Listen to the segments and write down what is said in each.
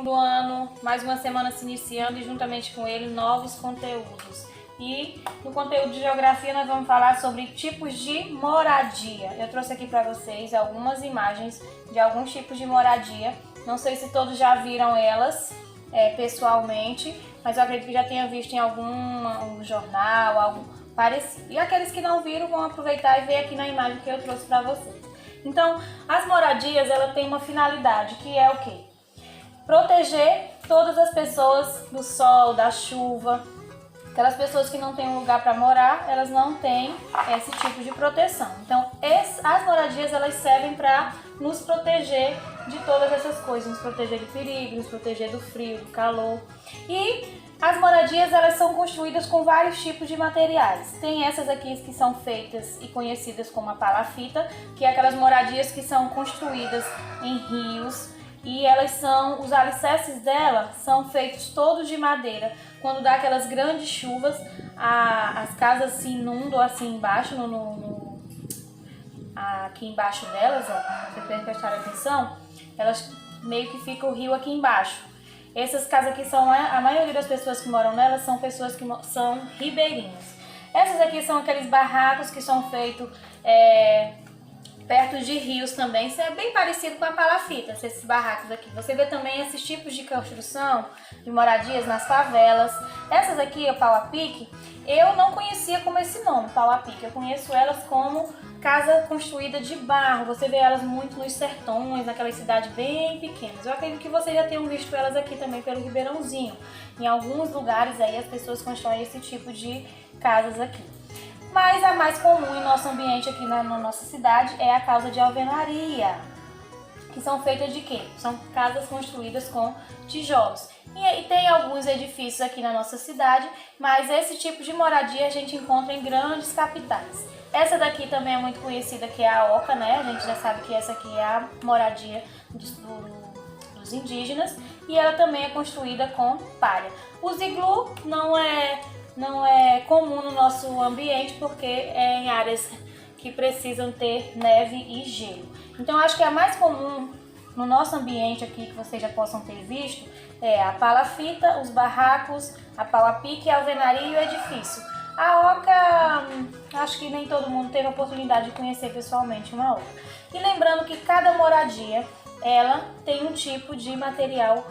do ano, mais uma semana se iniciando e juntamente com ele novos conteúdos. E no conteúdo de geografia nós vamos falar sobre tipos de moradia. Eu trouxe aqui para vocês algumas imagens de alguns tipos de moradia. Não sei se todos já viram elas pessoalmente, mas eu acredito que já tenha visto em algum jornal, algo parecido. E aqueles que não viram vão aproveitar e ver aqui na imagem que eu trouxe para vocês. Então, as moradias, ela tem uma finalidade, que é o quê? Proteger todas as pessoas do sol, da chuva. Aquelas pessoas que não têm um lugar para morar, elas não têm esse tipo de proteção. Então, as moradias, elas servem para nos proteger de todas essas coisas, nos proteger do perigo, nos proteger do frio, do calor. E as moradias, elas são construídas com vários tipos de materiais. Tem essas aqui que são feitas e conhecidas como a palafita, que é aquelas moradias que são construídas em rios, e os alicerces dela são feitos todos de madeira. Quando dá aquelas grandes chuvas, as casas se inundam assim embaixo, aqui embaixo delas, ó, se vocês prestarem atenção, elas meio que fica o rio aqui embaixo. Essas casas aqui a maioria das pessoas que moram nelas são pessoas que são ribeirinhas. Essas aqui são aqueles barracos que são feitos perto de rios também. Isso é bem parecido com a palafita, esses barracos aqui. Você vê também esses tipos de construção de moradias nas favelas. Essas aqui, a pau-a-pique, eu não conhecia como esse nome, pau-a-pique. Eu conheço elas como casa construída de barro. Você vê elas muito nos sertões, naquelas cidades bem pequenas. Eu acredito que vocês já tenham visto elas aqui também pelo Ribeirãozinho. Em alguns lugares aí as pessoas constroem esse tipo de casas aqui. Mas a mais comum em nosso ambiente aqui na nossa cidade é a casa de alvenaria, que são feitas de quê? São casas construídas com tijolos. E tem alguns edifícios aqui na nossa cidade, mas esse tipo de moradia a gente encontra em grandes capitais. Essa daqui também é muito conhecida, que é a oca, né? A gente já sabe que essa aqui é a moradia dos indígenas, e ela também é construída com palha. Os iglu não é comum no nosso ambiente, porque é em áreas que precisam ter neve e gelo. Então, acho que a mais comum no nosso ambiente aqui, que vocês já possam ter visto, é a palafita, os barracos, a pau-a-pique, a alvenaria e o edifício. A oca, acho que nem todo mundo teve a oportunidade de conhecer pessoalmente uma oca. E lembrando que cada moradia, ela tem um tipo de material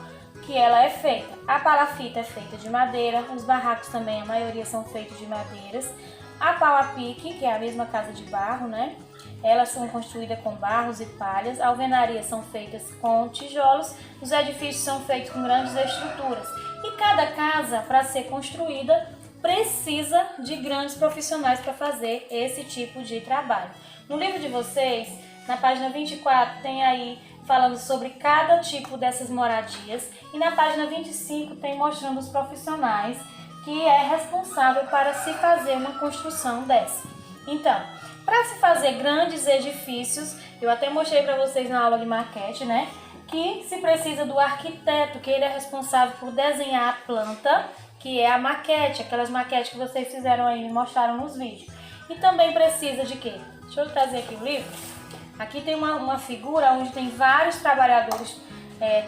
que ela é feita. A palafita é feita de madeira, os barracos também, a maioria são feitos de madeiras. A pau-a-pique, que é a mesma casa de barro, né? Elas são construídas com barros e palhas. A alvenaria são feitas com tijolos. Os edifícios são feitos com grandes estruturas. E cada casa, para ser construída, precisa de grandes profissionais para fazer esse tipo de trabalho. No livro de vocês, na página 24, tem aí falando sobre cada tipo dessas moradias, e na página 25 tem mostrando os profissionais que é responsável para se fazer uma construção dessa. Então, para se fazer grandes edifícios, eu até mostrei para vocês na aula de maquete, né, que se precisa do arquiteto, que ele é responsável por desenhar a planta, que é a maquete, aquelas maquetes que vocês fizeram aí e mostraram nos vídeos. E também precisa de quê? Deixa eu trazer aqui o livro. Aqui tem uma figura onde tem vários trabalhadores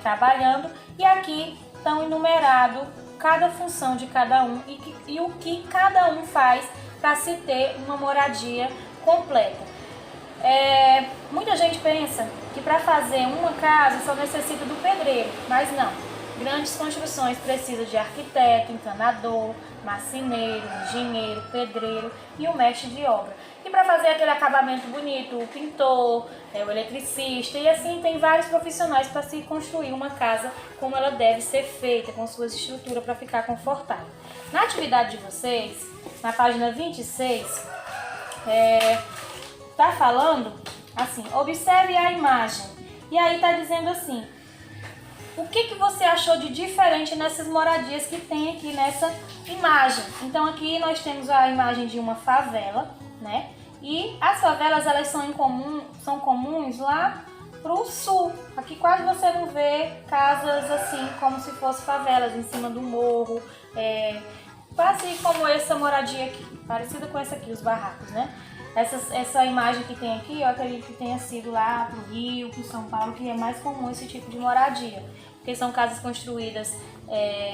trabalhando, e aqui estão enumerados cada função de cada um e o que cada um faz para se ter uma moradia completa. Muita gente pensa que para fazer uma casa só necessita do pedreiro, mas não. Grandes construções precisam de arquiteto, encanador, marceneiro, engenheiro, pedreiro e o mestre de obra. E para fazer aquele acabamento bonito, o pintor, o eletricista, e assim tem vários profissionais para se construir uma casa como ela deve ser feita, com suas estruturas para ficar confortável. Na atividade de vocês, na página 26, tá falando assim, observe a imagem. E aí tá dizendo assim, o que você achou de diferente nessas moradias que tem aqui nessa imagem? Então aqui nós temos a imagem de uma favela, né? E as favelas, elas são comuns lá pro sul. Aqui quase você não vê casas assim como se fossem favelas em cima do morro, quase como essa moradia aqui, parecida com essa aqui, os barracos, né? Essa imagem que tem aqui, eu acredito que tenha sido lá pro Rio, pro São Paulo, que é mais comum esse tipo de moradia. Porque são casas construídas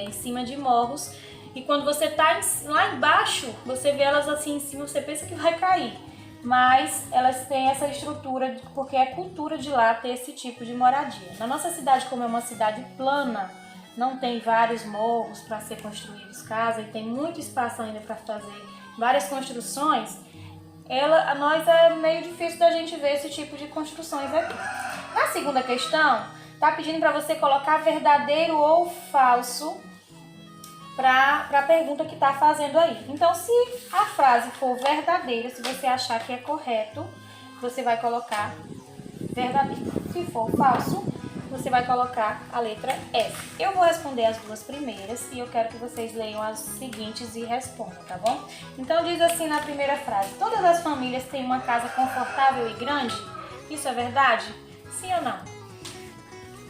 em cima de morros. E quando você tá lá embaixo, você vê elas assim em cima, você pensa que vai cair. Mas elas têm essa estrutura, porque é cultura de lá ter esse tipo de moradia. Na nossa cidade, como é uma cidade plana, não tem vários morros para ser construídos casas, e tem muito espaço ainda para fazer várias construções, nós é meio difícil da gente ver esse tipo de construções aqui. Na segunda questão, tá pedindo para você colocar verdadeiro ou falso para a pergunta que está fazendo aí. Então, se a frase for verdadeira, se você achar que é correto, você vai colocar verdadeiro. Se for falso, você vai colocar a letra F. Eu vou responder as duas primeiras e eu quero que vocês leiam as seguintes e respondam, tá bom? Então, diz assim na primeira frase: todas as famílias têm uma casa confortável e grande? Isso é verdade? Sim ou não?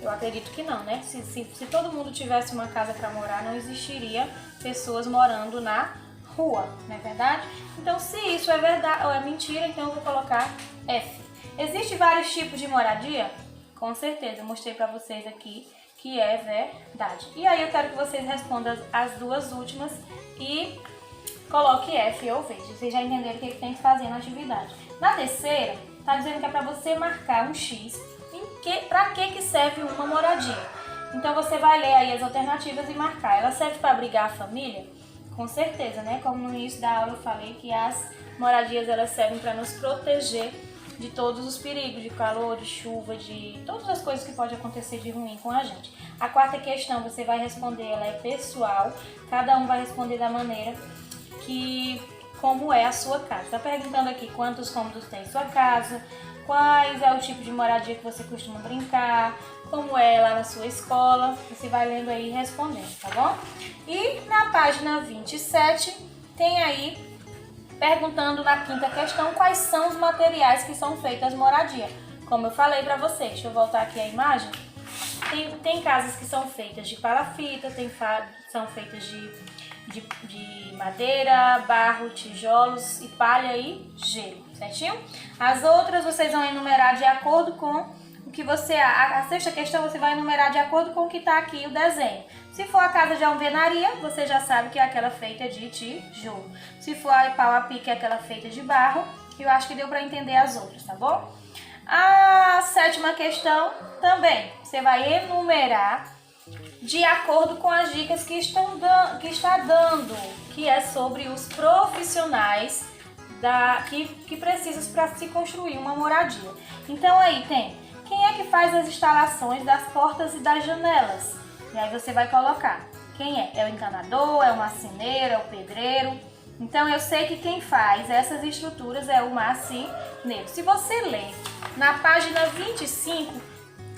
Eu acredito que não, né? Se todo mundo tivesse uma casa para morar, não existiria pessoas morando na rua, não é verdade? Então, se isso é verdade ou é mentira, então eu vou colocar F. Existem vários tipos de moradia? Com certeza, eu mostrei para vocês aqui que é verdade. E aí eu quero que vocês respondam as duas últimas e coloque F ou V. Vocês já entenderam o que tem que fazer na atividade. Na terceira, tá dizendo que é para você marcar um X. Para que serve uma moradia? Então você vai ler aí as alternativas e marcar. Ela serve para abrigar a família? Com certeza, né? Como no início da aula eu falei que as moradias elas servem para nos proteger de todos os perigos, de calor, de chuva, de todas as coisas que pode acontecer de ruim com a gente. A quarta questão você vai responder, ela é pessoal. Cada um vai responder da maneira como é a sua casa. Está perguntando aqui quantos cômodos tem sua casa, quais é o tipo de moradia que você costuma brincar, como é lá na sua escola. Você vai lendo aí e respondendo, tá bom? E na página 27 tem aí perguntando na quinta questão quais são os materiais que são feitas as moradias. Como eu falei pra vocês, deixa eu voltar aqui a imagem. Tem casas que são feitas de palafita, são feitas de madeira, barro, tijolos e palha e gelo, certinho? As outras vocês vão enumerar de acordo com o que você... A sexta questão você vai enumerar de acordo com o que está aqui o desenho. Se for a casa de alvenaria, você já sabe que é aquela feita de tijolo. Se for a pau a pique, é aquela feita de barro. Eu acho que deu para entender as outras, tá bom? A sétima questão também. Você vai enumerar de acordo com as dicas que está dando, que é sobre os profissionais que precisam para se construir uma moradia. Então aí tem quem é que faz as instalações das portas e das janelas. E aí você vai colocar quem é. É o encanador, é o marceneiro, é o pedreiro. Então eu sei que quem faz essas estruturas é o marceneiro. Se você ler na página 25,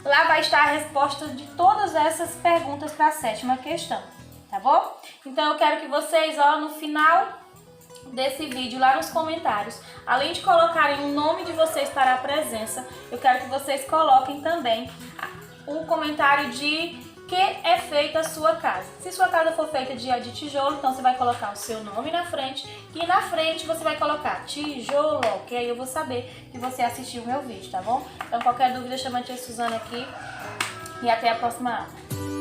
lá vai estar a resposta de todas essas perguntas para a sétima questão, tá bom? Então eu quero que vocês, no final desse vídeo, lá nos comentários, além de colocarem o nome de vocês para a presença, eu quero que vocês coloquem também o comentário de que é feita a sua casa. Se sua casa for feita de tijolo, então você vai colocar o seu nome na frente e na frente você vai colocar tijolo, que aí eu vou saber que você assistiu o meu vídeo, tá bom? Então qualquer dúvida chama a tia Suzana aqui e até a próxima aula.